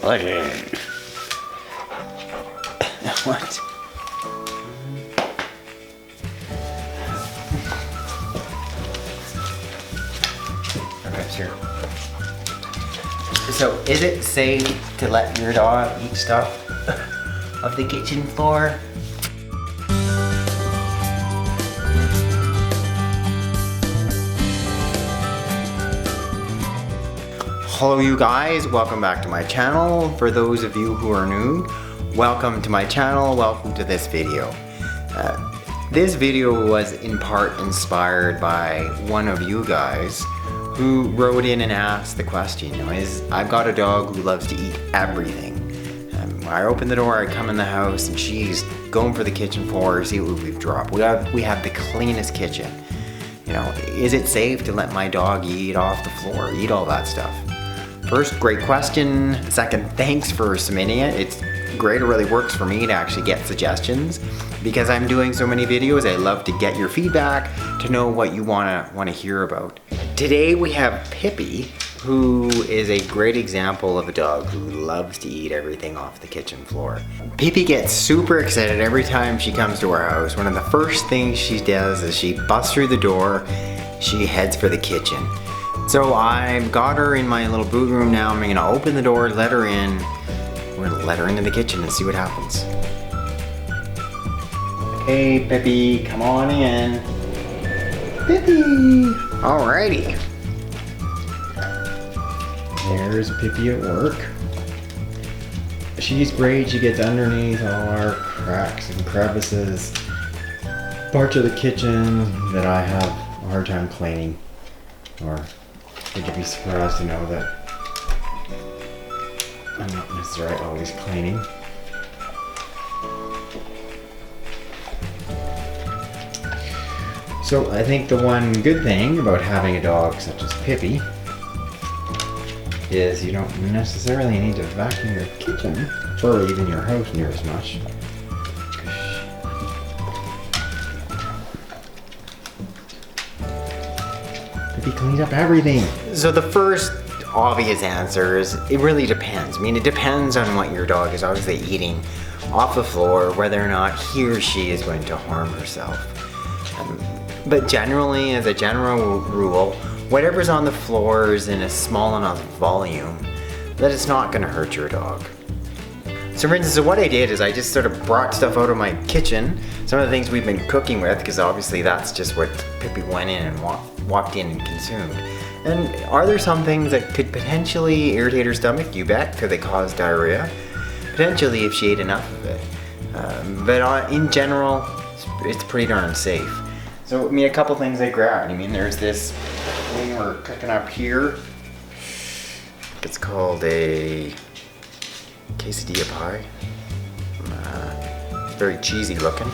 pudding. What? Okay, sure. So, is it safe to let your dog eat stuff off the kitchen floor? Hello you guys, welcome back to my channel. For those of you who are new, welcome to my channel, welcome to this video. This video was in part inspired by one of you guys who wrote in and asked the question, I've got a dog who loves to eat everything. When I open the door, I come in the house and she's going for the kitchen floor, see what we've dropped. We have the cleanest kitchen. Is it safe to let my dog eat off the floor, eat all that stuff? First, great question. Second, thanks for submitting it. It's great, it really works for me to actually get suggestions. Because I'm doing so many videos, I love to get your feedback to know what you wanna hear about. Today we have Pippy, who is a great example of a dog who loves to eat everything off the kitchen floor. Pippy gets super excited every time she comes to our house. One of the first things she does is she busts through the door, she heads for the kitchen. So I've got her in my little boot room now. I'm gonna open the door, let her in. We're gonna let her into the kitchen and see what happens. Hey, Pippy, come on in. Pippy! Alrighty. There's Pippy at work. She's great, she gets underneath all our cracks and crevices. Parts of the kitchen that I have a hard time cleaning. Or would you be surprised to know that I'm not necessarily always cleaning. So I think the one good thing about having a dog such as Pippy is you don't necessarily need to vacuum your kitchen or even your house near as much. Pippy cleans up everything. So the first obvious answer is it really depends. It depends on what your dog is obviously eating off the floor, whether or not he or she is going to harm herself. But generally, as a general rule, whatever's on the floor is in a small enough volume that it's not going to hurt your dog. So for instance, what I did is I just sort of brought stuff out of my kitchen, some of the things we've been cooking with, because obviously that's just what Pippy went in and walked in and consumed. And are there some things that could potentially irritate her stomach? You bet. Could they cause diarrhea? Potentially if she ate enough of it. But in general, it's pretty darn safe. So, a couple things I grabbed. There's this thing we're cooking up here. It's called a quesadilla pie. It's very cheesy looking.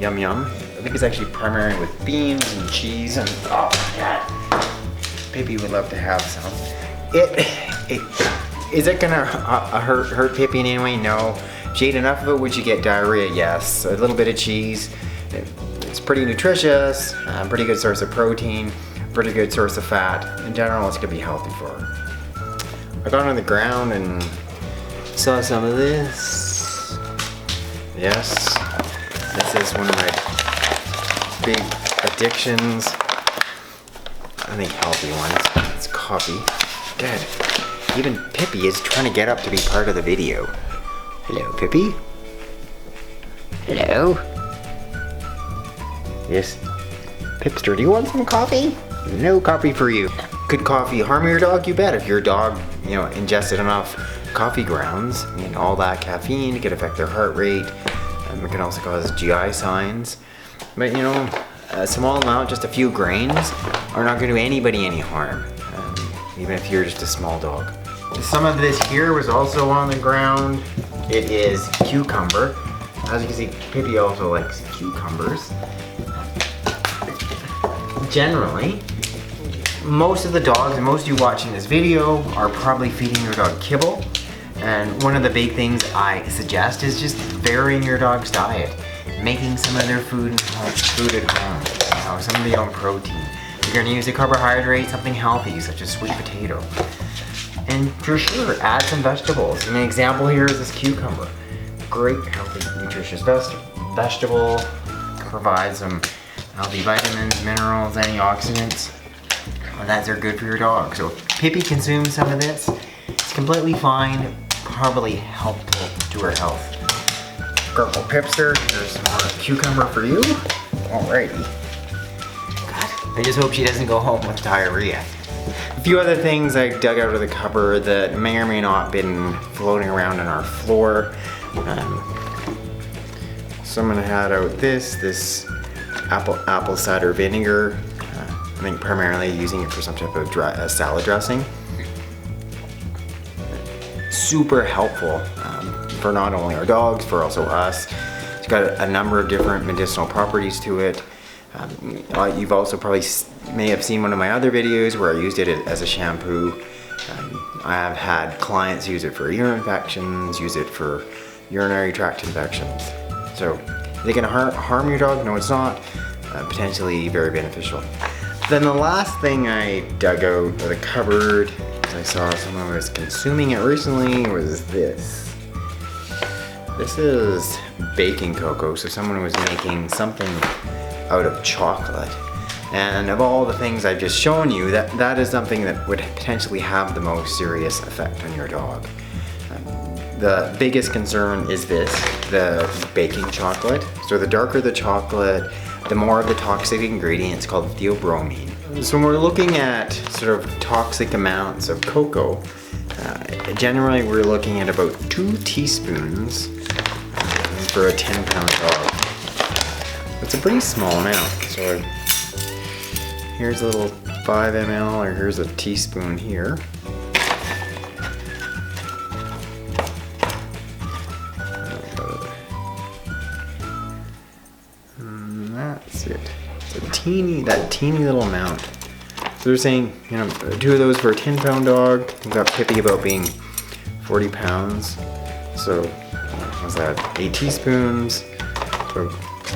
Yum yum. I think it's actually primarily with beans and cheese and oh my god. Pippy would love to have some. Is it gonna hurt Pippy in any way? No. If she ate enough of it, would she get diarrhea? Yes. A little bit of cheese. It's pretty nutritious, pretty good source of protein, pretty good source of fat. In general, it's gonna be healthy for her. I got on the ground and saw some of this. Yes, this is one of my big addictions. I think healthy ones. It's coffee. Good. Even Pippy is trying to get up to be part of the video. Hello, Pippy. Hello. Yes. Pipster, do you want some coffee? No coffee for you. Could coffee harm your dog? You bet. If your dog, ingested enough coffee grounds, all that caffeine, it could affect their heart rate. It can also cause GI signs. But a small amount, just a few grains, are not going to do anybody any harm, even if you're just a small dog. Some of this here was also on the ground. It is cucumber. As you can see, Pippy also likes cucumbers. Generally, most of the dogs and most of you watching this video are probably feeding your dog kibble. And one of the big things I suggest is just varying your dog's diet. Making some of their food at home. Some of their own protein. You're gonna use a carbohydrate, something healthy, such as sweet potato. And for sure, add some vegetables. An example here is this cucumber. Great, healthy, nutritious vegetable. Provides some healthy vitamins, minerals, antioxidants. And that are good for your dog. So if Pippy consumes some of this, it's completely fine, probably helpful to her health. Purple Pipster, here's some more cucumber for you. Alrighty. God, I just hope she doesn't go home with diarrhea. A few other things I dug out of the cupboard that may or may not have been floating around on our floor. So I'm gonna add out this apple cider vinegar. I think primarily using it for some type of salad dressing. Super helpful for not only our dogs, for also us. It's got a number of different medicinal properties to it. You've also probably may have seen one of my other videos where I used it as a shampoo. I have had clients use it for ear infections, use it for urinary tract infections. So, is it gonna harm your dog? No, it's not. Potentially very beneficial. Then the last thing I dug out of the cupboard, as I saw someone was consuming it recently, was this. This is baking cocoa, so someone was making something out of chocolate. And of all the things I've just shown you, that is something that would potentially have the most serious effect on your dog. The biggest concern is the baking chocolate. So the darker the chocolate, the more of the toxic ingredient is called theobromine. So when we're looking at sort of toxic amounts of cocoa, generally we're looking at about 2 teaspoons for a 10-pound dog. It's a pretty small amount. So here's a little 5 ml, or here's a teaspoon here. That's it. It's that teeny little amount. So they're saying, 2 of those for a 10-pound dog. We've got Pippy about being 40 pounds. So what's that? 8 teaspoons. So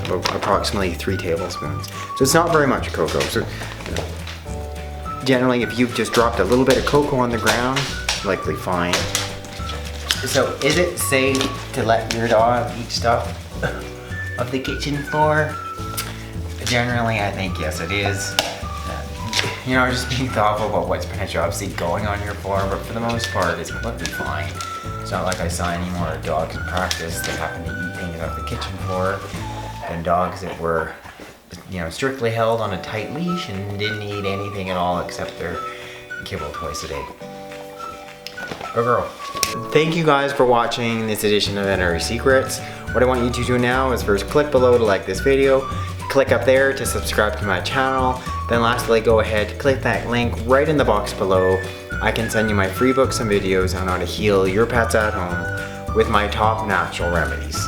about approximately 3 tablespoons. So it's not very much cocoa. So generally, if you've just dropped a little bit of cocoa on the ground, likely fine. So is it safe to let your dog eat stuff of the kitchen floor? Generally, I think yes, it is. Just being thoughtful about what's potentially obviously going on your floor, but for the most part, it's completely fine. It's not like I saw any more dogs in practice that happen to eat things off the kitchen floor than dogs that were, strictly held on a tight leash and didn't eat anything at all except their kibble twice a day. Good girl. Thank you guys for watching this edition of Veterinary Secrets. What I want you to do now is first click below to like this video, click up there to subscribe to my channel, then lastly go ahead, click that link right in the box below. I can send you my free books and videos on how to heal your pets at home with my top natural remedies.